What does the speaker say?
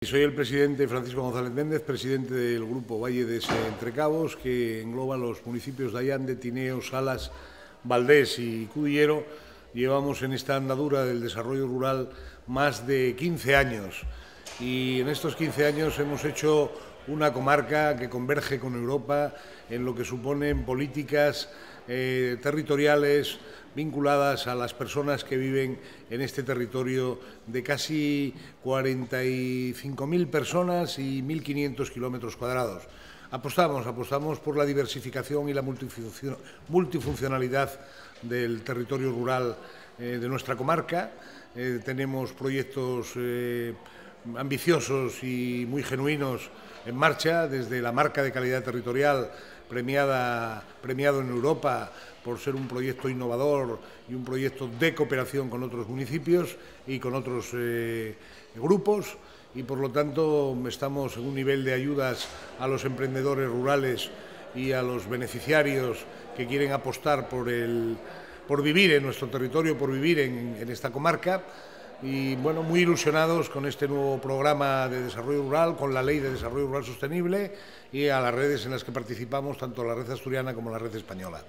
Soy el presidente Francisco González Méndez, presidente del Grupo Valle de Entrecabos, que engloba los municipios de Allande, Tineo, Salas, Valdés y Cudillero. Llevamos en esta andadura del desarrollo rural más de 15 años y en estos 15 años hemos hecho una comarca que converge con Europa en lo que suponen políticas territoriales vinculadas a las personas que viven en este territorio de casi 45.000 personas y 1.500 kilómetros cuadrados. Apostamos por la diversificación y la multifuncionalidad del territorio rural de nuestra comarca. Tenemos proyectos ambiciosos y muy genuinos en marcha, desde la marca de calidad territorial premiado en Europa por ser un proyecto innovador y un proyecto de cooperación con otros municipios y con otros grupos, y por lo tanto estamos en un nivel de ayudas a los emprendedores rurales y a los beneficiarios que quieren apostar por vivir en nuestro territorio, por vivir en esta comarca. Y bueno, muy ilusionados con este nuevo programa de desarrollo rural, con la Ley de Desarrollo Rural Sostenible y a las redes en las que participamos, tanto la red asturiana como la red española.